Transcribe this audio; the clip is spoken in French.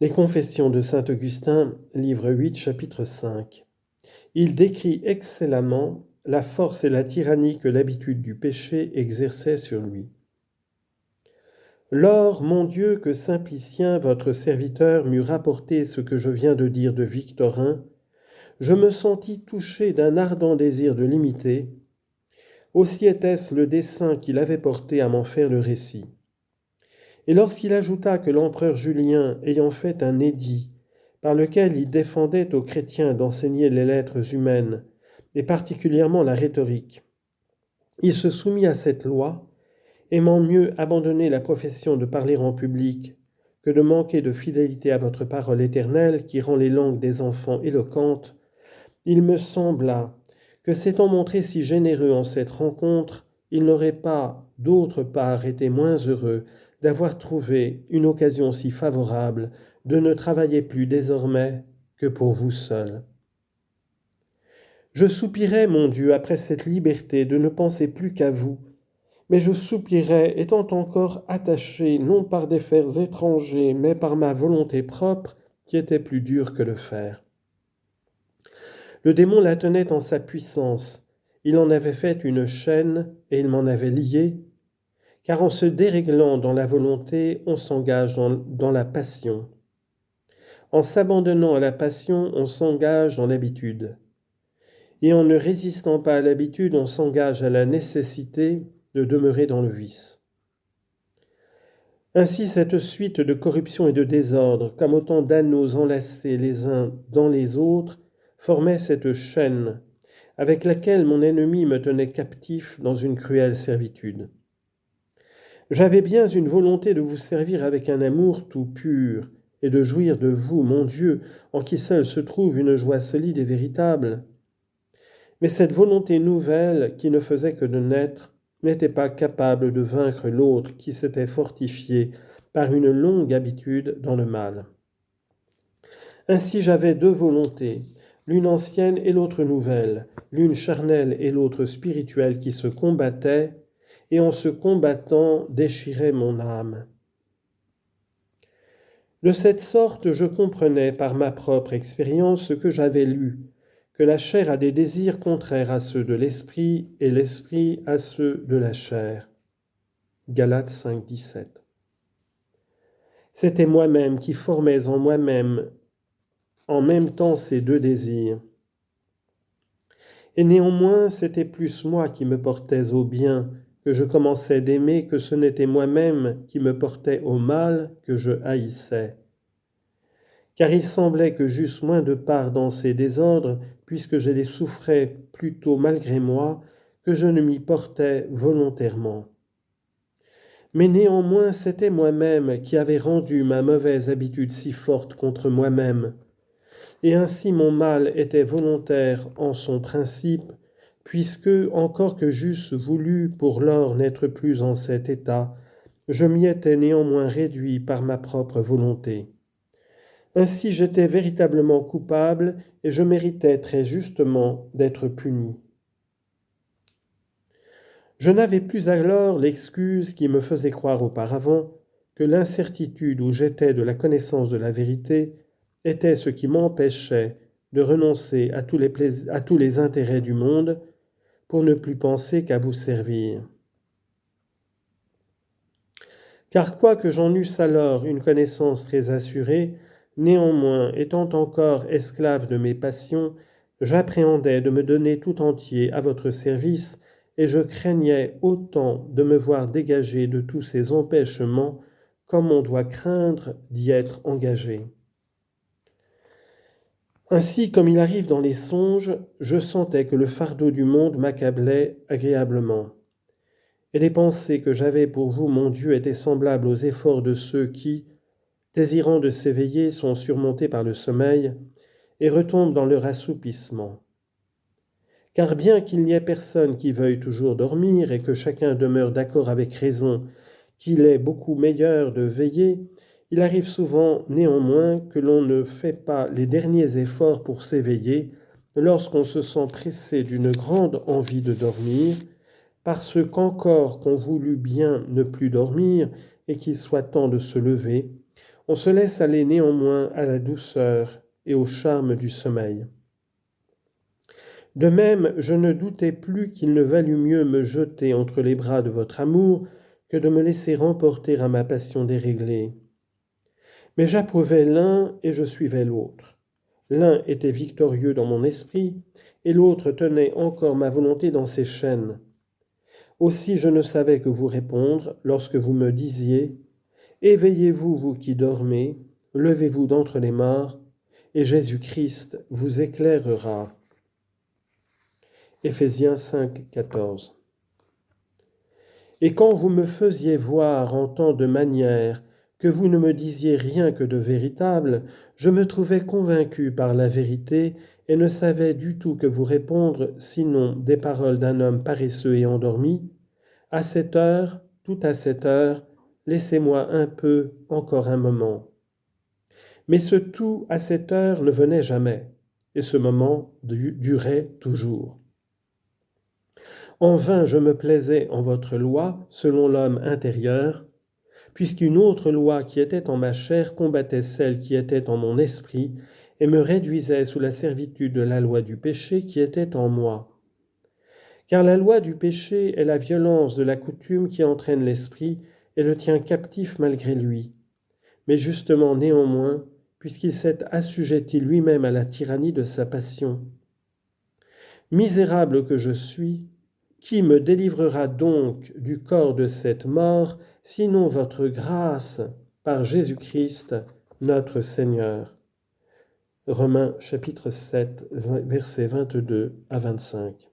Les Confessions de saint Augustin, livre 8, chapitre 5. Il décrit excellemment la force et la tyrannie que l'habitude du péché exerçait sur lui. Lors, mon Dieu, que Simplicien, votre serviteur, m'eut rapporté ce que je viens de dire de Victorin, je me sentis touché d'un ardent désir de l'imiter. Aussi était-ce le dessein qu'il avait porté à m'en faire le récit. Et lorsqu'il ajouta que l'empereur Julien, ayant fait un édit, par lequel il défendait aux chrétiens d'enseigner les lettres humaines, et particulièrement la rhétorique, il se soumit à cette loi, aimant mieux abandonner la profession de parler en public que de manquer de fidélité à votre parole éternelle qui rend les langues des enfants éloquentes, il me sembla que s'étant montré si généreux en cette rencontre, il n'aurait pas, d'autre part, été moins heureux d'avoir trouvé une occasion si favorable de ne travailler plus désormais que pour vous seul. Je soupirais, mon Dieu, après cette liberté de ne penser plus qu'à vous, mais je soupirais étant encore attaché non par des fers étrangers, mais par ma volonté propre qui était plus dure que le fer. Le démon la tenait en sa puissance, il en avait fait une chaîne et il m'en avait lié, car en se déréglant dans la volonté, on s'engage dans la passion. En s'abandonnant à la passion, on s'engage dans l'habitude. Et en ne résistant pas à l'habitude, on s'engage à la nécessité de demeurer dans le vice. Ainsi, cette suite de corruption et de désordre, comme autant d'anneaux enlacés les uns dans les autres, formait cette chaîne avec laquelle mon ennemi me tenait captif dans une cruelle servitude. J'avais bien une volonté de vous servir avec un amour tout pur, et de jouir de vous, mon Dieu, en qui seul se trouve une joie solide et véritable. Mais cette volonté nouvelle, qui ne faisait que de naître, n'était pas capable de vaincre l'autre qui s'était fortifié par une longue habitude dans le mal. Ainsi j'avais deux volontés, l'une ancienne et l'autre nouvelle, l'une charnelle et l'autre spirituelle qui se combattaient, et en se combattant déchiraient mon âme. De cette sorte, je comprenais par ma propre expérience ce que j'avais lu, que la chair a des désirs contraires à ceux de l'esprit et l'esprit à ceux de la chair. Galates 5, 17. C'était moi-même qui formais en moi-même en même temps ces deux désirs. Et néanmoins, c'était plus moi qui me portais au bien que je commençais d'aimer que ce n'était moi-même qui me portais au mal que je haïssais. Car il semblait que j'eusse moins de part dans ces désordres, puisque je les souffrais plutôt malgré moi que je ne m'y portais volontairement. Mais néanmoins, c'était moi-même qui avais rendu ma mauvaise habitude si forte contre moi-même, et ainsi mon mal était volontaire en son principe, puisque, encore que j'eusse voulu pour lors n'être plus en cet état, je m'y étais néanmoins réduit par ma propre volonté. Ainsi j'étais véritablement coupable et je méritais très justement d'être puni. Je n'avais plus alors l'excuse qui me faisait croire auparavant que l'incertitude où j'étais de la connaissance de la vérité était ce qui m'empêchait de renoncer à tous les intérêts du monde pour ne plus penser qu'à vous servir. Car quoique j'en eusse alors une connaissance très assurée, néanmoins, étant encore esclave de mes passions, j'appréhendais de me donner tout entier à votre service, et je craignais autant de me voir dégagé de tous ces empêchements comme on doit craindre d'y être engagé. Ainsi, comme il arrive dans les songes, je sentais que le fardeau du monde m'accablait agréablement. Et les pensées que j'avais pour vous, mon Dieu, étaient semblables aux efforts de ceux qui, désirant de s'éveiller, sont surmontés par le sommeil et retombent dans leur assoupissement. Car bien qu'il n'y ait personne qui veuille toujours dormir et que chacun demeure d'accord avec raison qu'il est beaucoup meilleur de veiller, il arrive souvent néanmoins que l'on ne fait pas les derniers efforts pour s'éveiller lorsqu'on se sent pressé d'une grande envie de dormir, parce qu'encore qu'on voulut bien ne plus dormir et qu'il soit temps de se lever, On se laisse aller néanmoins à la douceur et au charme du sommeil. De même, je ne doutais plus qu'il ne valût mieux me jeter entre les bras de votre amour que de me laisser remporter à ma passion déréglée. Mais j'approuvais l'un et je suivais l'autre. L'un était victorieux dans mon esprit, et l'autre tenait encore ma volonté dans ses chaînes. Aussi je ne savais que vous répondre lorsque vous me disiez « Éveillez-vous, vous qui dormez, levez-vous d'entre les morts, et Jésus-Christ vous éclairera. » Éphésiens 5, 14. Et quand vous me faisiez voir en tant de manière que vous ne me disiez rien que de véritable, je me trouvais convaincu par la vérité et ne savais du tout que vous répondre, sinon des paroles d'un homme paresseux et endormi. À cette heure, tout à cette heure, laissez-moi un peu, encore un moment. Mais ce tout à cette heure ne venait jamais, et ce moment durait toujours. En vain je me plaisais en votre loi, selon l'homme intérieur, puisqu'une autre loi qui était en ma chair combattait celle qui était en mon esprit, et me réduisait sous la servitude de la loi du péché qui était en moi. Car la loi du péché est la violence de la coutume qui entraîne l'esprit et le tient captif malgré lui. Mais justement néanmoins, puisqu'il s'est assujetti lui-même à la tyrannie de sa passion. Misérable que je suis, qui me délivrera donc du corps de cette mort, sinon votre grâce, par Jésus-Christ, notre Seigneur. Romains chapitre 7, versets 22 à 25.